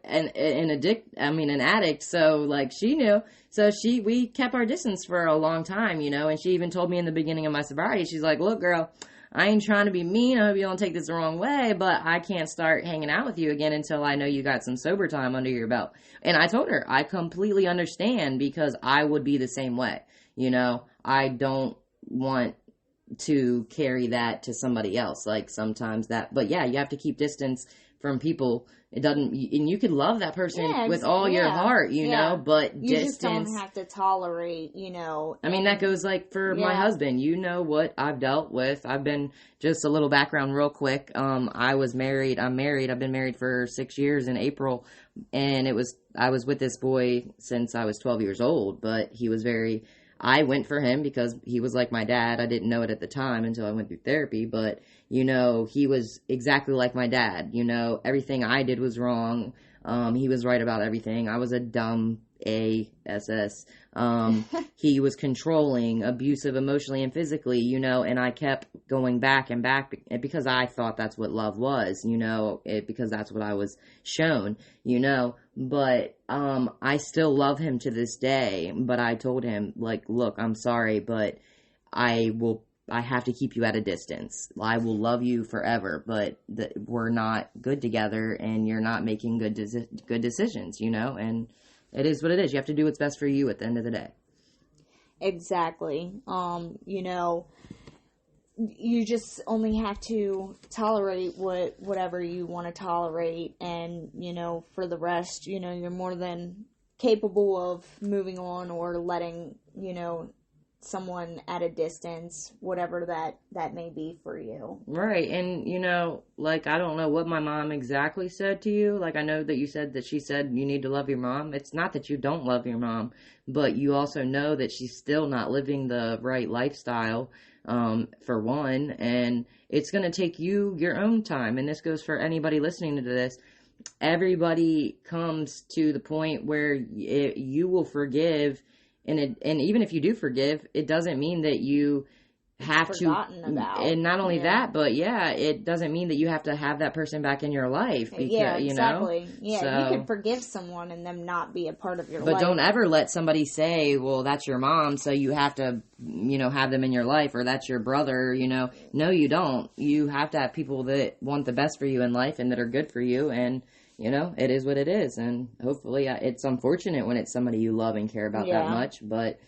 So like she knew. So we kept our distance for a long time, and she even told me in the beginning of my sobriety, she's like, look, girl, I ain't trying to be mean. I hope you don't take this the wrong way, but I can't start hanging out with you again until I know you got some sober time under your belt. And I told her, I completely understand because I would be the same way. I don't want to carry that to somebody else. Like sometimes but you have to keep distance from people. It doesn't, and you could love that person with all your heart, know, but you distance. just don't have to tolerate, I mean, that goes like for my husband, what I've dealt with. I've been, just a little background real quick. I was married. I'm married. I've been married for 6 years in April, and I was with this boy since I was 12 years old, but I went for him because he was like my dad. I didn't know it at the time until I went through therapy, but, he was exactly like my dad. Everything I did was wrong. He was right about everything. I was a dumb ASS. He was controlling, abusive emotionally and physically, and I kept going back and back because I thought that's what love was, because that's what I was shown, but, I still love him to this day, but I told him, like, look, I'm sorry, but I have to keep you at a distance. I will love you forever, but we're not good together and you're not making good decisions, and it is what it is. You have to do what's best for you at the end of the day. Exactly. You just only have to tolerate whatever you want to tolerate, and, for the rest, you're more than capable of moving on or letting, someone at a distance, whatever that may be for you. Right. And, you know, like, I don't know what my mom exactly said to you. Like, I know that you said that she said you need to love your mom. It's not that you don't love your mom, but you also know that she's still not living the right lifestyle, for one. And it's going to take you your own time. And this goes for anybody listening to this. Everybody comes to the point where you will forgive. And even if you do forgive, it doesn't mean that you have to, and not only that, but it doesn't mean that you have to have that person back in your life. Because, exactly. You know? Yeah, you could forgive someone and them not be a part of your life. But don't ever let somebody say, well, that's your mom, so you have to, have them in your life, or that's your brother, No, you don't. You have to have people that want the best for you in life and that are good for you, and it is what it is. And hopefully it's unfortunate when it's somebody you love and care about that much, but,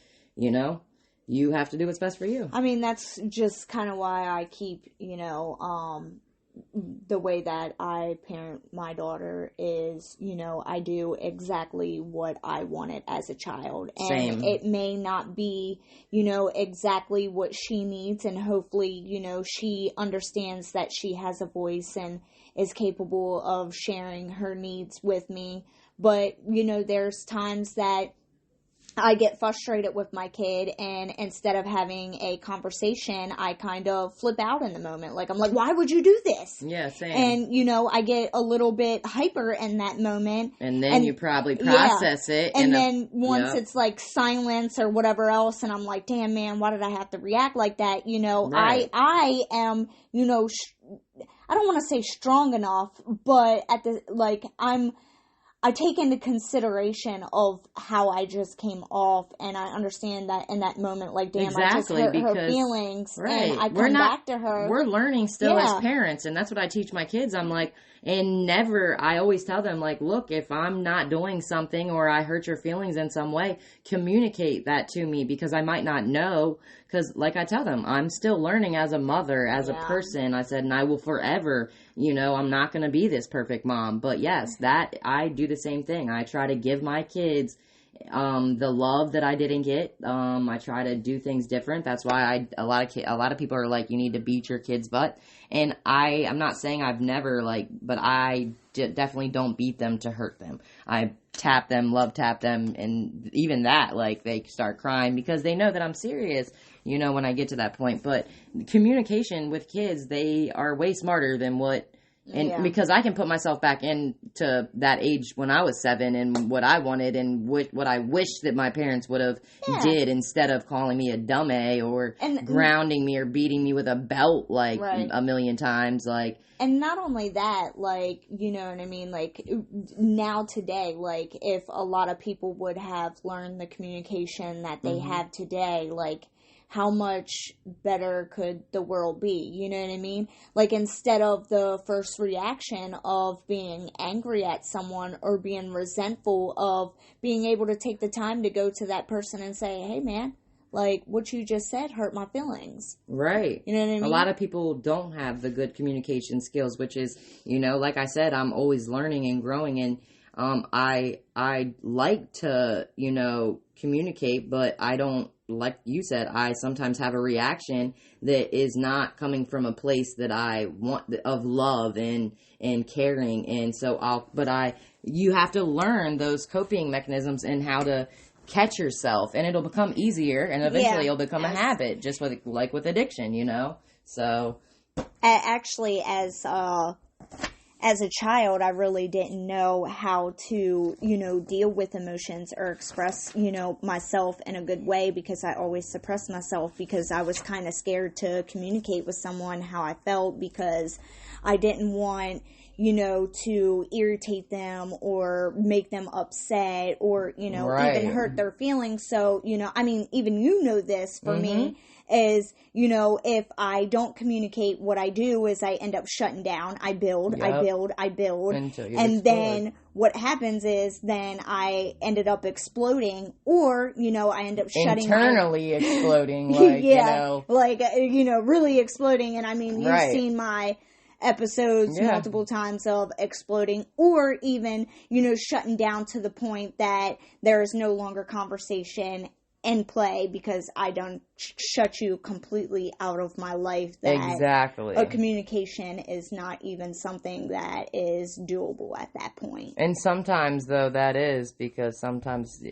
you have to do what's best for you. I mean, that's just kind of why I keep, the way that I parent my daughter is, I do exactly what I wanted as a child. And Same. It may not be, exactly what she needs. And hopefully, she understands that she has a voice and is capable of sharing her needs with me. But, there's times that I get frustrated with my kid, and instead of having a conversation, I kind of flip out in the moment. Like, I'm like, why would you do this? Yeah, same. And, I get a little bit hyper in that moment. And then you probably process it. And then once it's like silence or whatever else, and I'm like, damn, man, why did I have to react like that? Right. I am, I don't want to say strong enough, but I take into consideration of how I just came off, and I understand that in that moment, like, damn, I just hurt her feelings, right. And I come back to her. We're learning still as parents, and that's what I teach my kids. I'm like, I always tell them, like, look, if I'm not doing something or I hurt your feelings in some way, communicate that to me, because I might not know, because like I tell them, I'm still learning as a mother, as a person. I said, and I will forever, I'm not going to be this perfect mom. But yes, that I do the same thing. I try to give my kids the love that I didn't get. I try to do things different. That's why a lot of people are like, you need to beat your kid's butt. And I'm not saying I've never but I definitely don't beat them to hurt them. I tap them, love tap them. And even that, like, they start crying because they know that I'm serious, when I get to that point. But communication with kids, they are way smarter than what. And because I can put myself back into that age when I was 7 and what I wanted and what I wish that my parents would have did, instead of calling me a dumb A or grounding me or beating me with a belt a million times. Like, and not only that, like, you know what I mean? Like, now today, like, if a lot of people would have learned the communication that they have today, like, how much better could the world be? You know what I mean? Like, instead of the first reaction of being angry at someone or being resentful, of being able to take the time to go to that person and say, hey, man, like, what you just said hurt my feelings. Right. You know what I mean? A lot of people don't have the good communication skills, which is, like I said, I'm always learning and growing, and I like to, communicate, but I don't, like you said, I sometimes have a reaction that is not coming from a place that I want, of love and caring. And so you have to learn those coping mechanisms and how to catch yourself, and it'll become easier, and eventually it'll become a habit, just with addiction, So actually, as a child, I really didn't know how to, deal with emotions or express, myself in a good way, because I always suppressed myself, because I was kind of scared to communicate with someone how I felt, because I didn't want, to irritate them or make them upset or, even hurt their feelings. So, even this for me is, if I don't communicate, what I do is I end up shutting down. I build. And then what happens is then I ended up exploding, or, I end up shutting internally exploding, really exploding. And you've seen my episodes multiple times of exploding, or even, shutting down to the point that there is no longer conversation in play, because I don't shut you completely out of my life. That Exactly. a communication is not even something that is doable at that point. And sometimes, though, that is because sometimes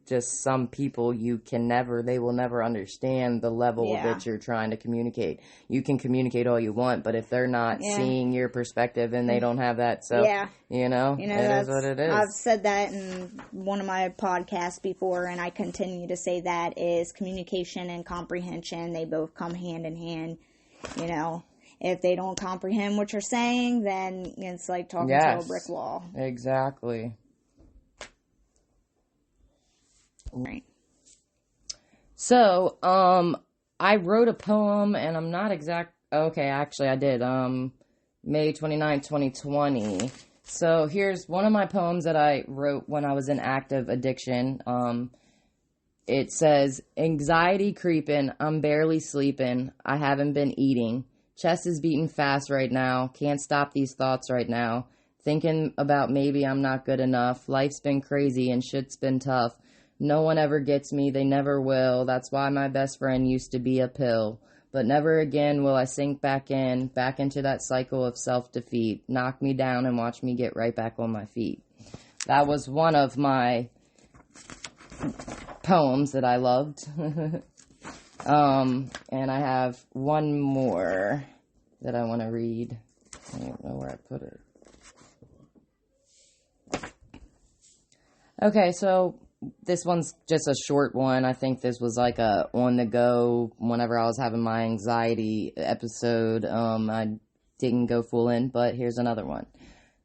just some people they will never understand the level that you're trying to communicate. You can communicate all you want, but if they're not seeing your perspective and they don't have that, so, it is what it is. I've said that in one of my podcasts before, and I continue to say that is communication and comprehension. They both come hand in hand, If they don't comprehend what you're saying, then it's like talking to a brick wall. Exactly. Right. So, I wrote a poem, and I'm not okay, actually I did, May 29, 2020. So here's one of my poems that I wrote when I was in active addiction. It says, anxiety creeping, I'm barely sleeping, I haven't been eating. Chest is beating fast right now, can't stop these thoughts right now. Thinking about maybe I'm not good enough, life's been crazy and shit's been tough. No one ever gets me, they never will, that's why my best friend used to be a pill. But never again will I sink back into that cycle of self-defeat. Knock me down and watch me get right back on my feet. That was one of my poems that I loved. And I have one more that I want to read. I don't know where I put it. Okay, so this one's just a short one. I think this was like a on the go whenever I was having my anxiety episode. I didn't go full in, but here's another one.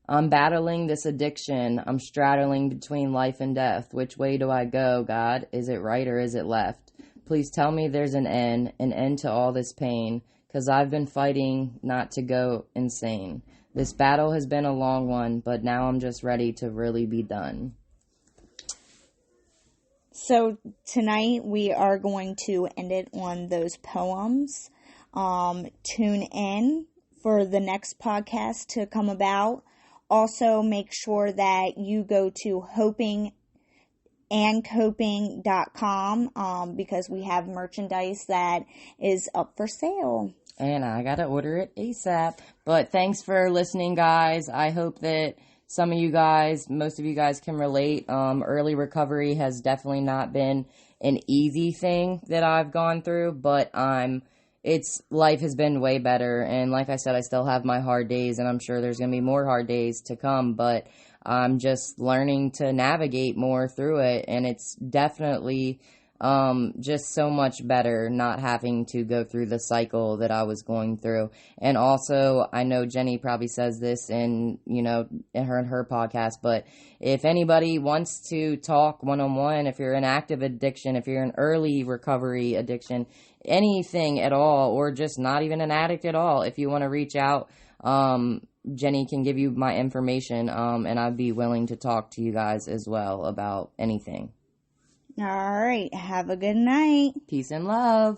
I'm battling this addiction. I'm straddling between life and death. Which way do I go, God? Is it right or is it left? Please tell me there's an end to all this pain, 'cause I've been fighting not to go insane. This battle has been a long one, but now I'm just ready to really be done. So tonight we are going to end it on those poems. Tune in for the next podcast to come about. Also, make sure that you go to hopingandcoping.com because we have merchandise that is up for sale. And I gotta order it ASAP. But thanks for listening, guys. I hope that most of you guys can relate. Early recovery has definitely not been an easy thing that I've gone through, but life has been way better. And like I said, I still have my hard days, and I'm sure there's going to be more hard days to come, but I'm just learning to navigate more through it. And it's definitely just so much better not having to go through the cycle that I was going through. And also, I know Jenny probably says this in her podcast, but if anybody wants to talk one-on-one, if you're in active addiction, if you're in early recovery addiction, anything at all, or just not even an addict at all, if you want to reach out, Jenny can give you my information, and I'd be willing to talk to you guys as well about anything. All right. Have a good night. Peace and love.